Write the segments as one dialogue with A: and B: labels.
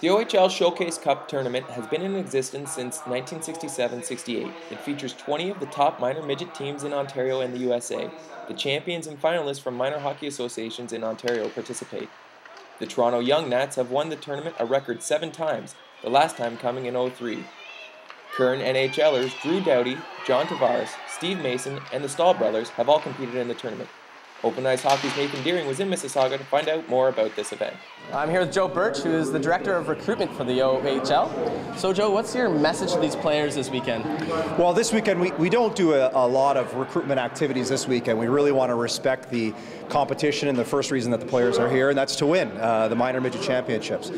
A: The OHL Showcase Cup tournament has been in existence since 1967-68. It features 20 of the top minor-midget teams in Ontario and the USA. The champions and finalists from minor hockey associations in Ontario participate. The Toronto Young Nats have won the tournament a record 7 times, the last time coming in '03. Current NHLers Drew Doughty, John Tavares, Steve Mason, and the Stahl brothers have all competed in the tournament. Open Ice Hockey's Nathan Deering was in Mississauga to find out more about this event.
B: I'm here with Joe Birch, who is the Director of Recruitment for the OHL. So Joe, what's your message to these players this weekend?
C: Well, this weekend we don't do a lot of recruitment activities this weekend. We really want to respect the competition, and the first reason that the players are here, and that's to win the minor-midget championships.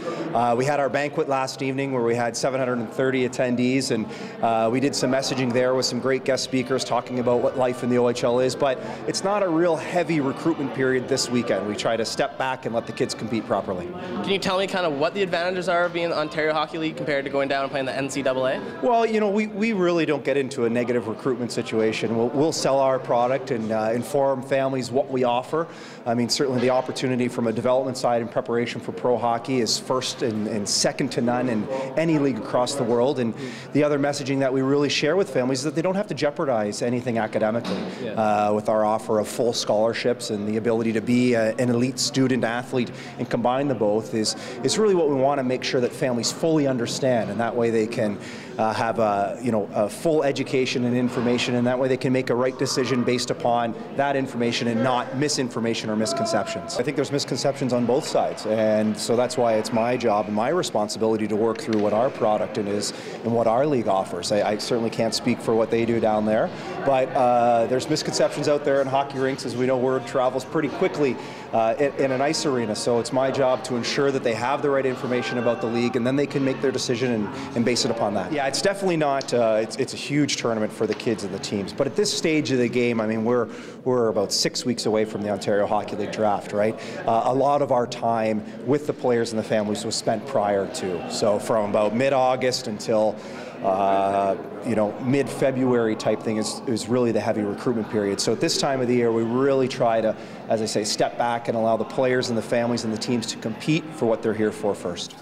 C: We had our banquet last evening where we had 730 attendees, and we did some messaging there with some great guest speakers talking about what life in the OHL is, but it's not a real heavy recruitment period this weekend. We try to step back and let the kids compete properly.
B: Can you tell me kind of what the advantages are of being in the Ontario Hockey League compared to going down and playing the NCAA?
C: Well, you know, we really don't get into a negative recruitment situation. We'll sell our product and inform families what we offer. I mean, certainly the opportunity from a development side in preparation for pro hockey is first and second to none in any league across the world. And the other messaging that we really share with families is that they don't have to jeopardize anything academically with our offer of full scholarships and the ability to be an elite student athlete and combine the both is really what we want to make sure that families fully understand, and that way they can have a full education and information, and that way they can make a right decision based upon that information and not misinformation or misconceptions. I think there's misconceptions on both sides, and so that's why it's my job and my responsibility to work through what our product is and what our league offers. I certainly can't speak for what they do down there, but there's misconceptions out there in hockey rinks. As we know, word travels pretty quickly in an ice arena, so it's my job to ensure that they have the right information about the league, and then they can make their decision and base it upon that. Yeah, it's definitely not, it's a huge tournament for the kids and the teams, but at this stage of the game, I mean, we're about 6 weeks away from the Ontario Hockey League draft, right? A lot of our time with the players and the families was spent prior to, so from about mid-August until mid-February type thing is really the heavy recruitment period. So at this time of the year, we really try to, as I say, step back and allow the players and the families and the teams to compete for what they're here for first.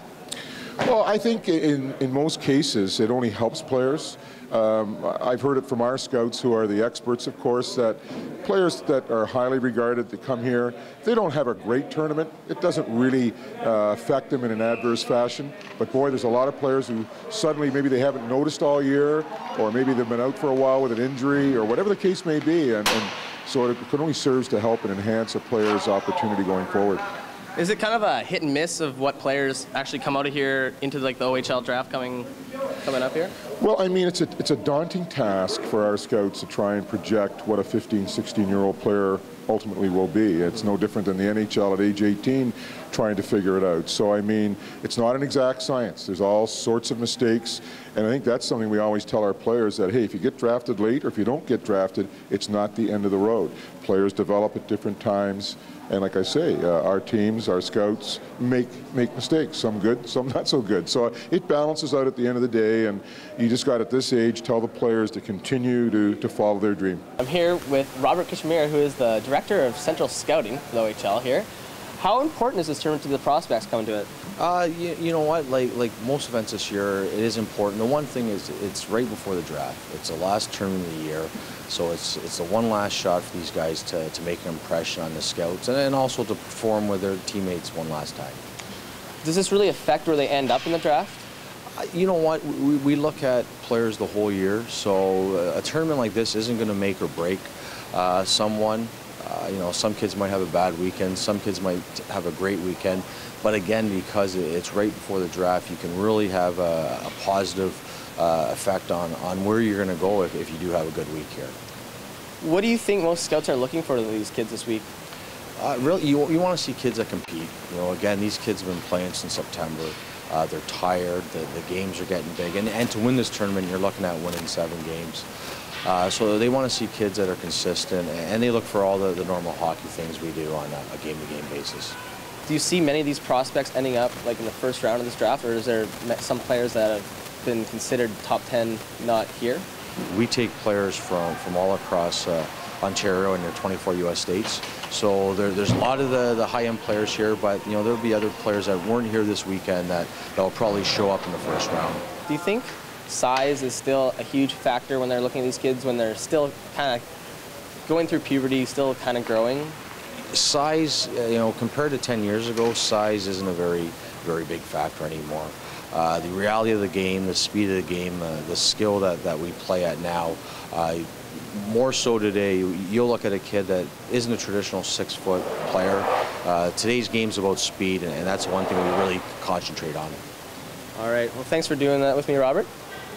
D: Well, I think in most cases it only helps players. I've heard it from our scouts, who are the experts, of course, that players that are highly regarded that come here, if they don't have a great tournament, it doesn't really affect them in an adverse fashion. But boy, there's a lot of players who suddenly maybe they haven't noticed all year, or maybe they've been out for a while with an injury, or whatever the case may be, and so it only serves to help and enhance a player's opportunity going forward.
B: Is it kind of a hit and miss of what players actually come out of here into like the OHL draft coming up here? Well,
D: I mean, it's a daunting task for our scouts to try and project what a 15, 16-year-old player ultimately will be. It's no different than the NHL at age 18 trying to figure it out. So, I mean, it's not an exact science. There's all sorts of mistakes, and I think that's something we always tell our players, that, hey, if you get drafted late or if you don't get drafted, it's not the end of the road. Players develop at different times, and like I say, our teams, our scouts make mistakes, some good, some not so good. So it balances out at the end of the day, and you just got at this age tell the players to continue to follow their dream.
B: I'm here with Robert Kashmir, who is the Director of Central Scouting for the OHL here. How important is this tournament to the prospects coming to it?
E: You know what, like most events this year, it is important. The one thing is it's right before the draft. It's the last tournament of the year, so it's the one last shot for these guys to make an impression on the scouts, and also to perform with their teammates one last time.
B: Does this really affect where they end up in the draft?
E: You know what, we look at players the whole year, so a tournament like this isn't going to make or break someone. Some kids might have a bad weekend, some kids might have a great weekend, but again, because it's right before the draft, you can really have a positive effect on where you're going to go if you do have a good week here.
B: What do you think most scouts are looking for these kids this week?
E: Really, you want to see kids that compete. Again, these kids have been playing since September. They're tired, the games are getting big, and to win this tournament, you're looking at winning 7 games. So they want to see kids that are consistent, and they look for all the normal hockey things we do on a game-to-game basis.
B: Do you see many of these prospects ending up like in the first round of this draft, or is there some players that have been considered top 10 not here?
E: We take players from all across Ontario and their 24 U.S. states. So there's a lot of the high-end players here, but there'll be other players that weren't here this weekend that will probably show up in the first round.
B: Do you think size is still a huge factor when they're looking at these kids, when they're still kind of going through puberty, still kind of growing?
E: Size, compared to 10 years ago, size isn't a very big factor anymore. The reality of the game, the speed of the game, the skill that we play at now, more so today, you'll look at a kid that isn't a traditional 6-foot player. Today's game's about speed, and that's one thing we really concentrate on.
B: All right, well, thanks for doing that with me, Robert.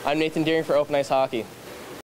B: I'm Nathan Deering for Open Ice Hockey.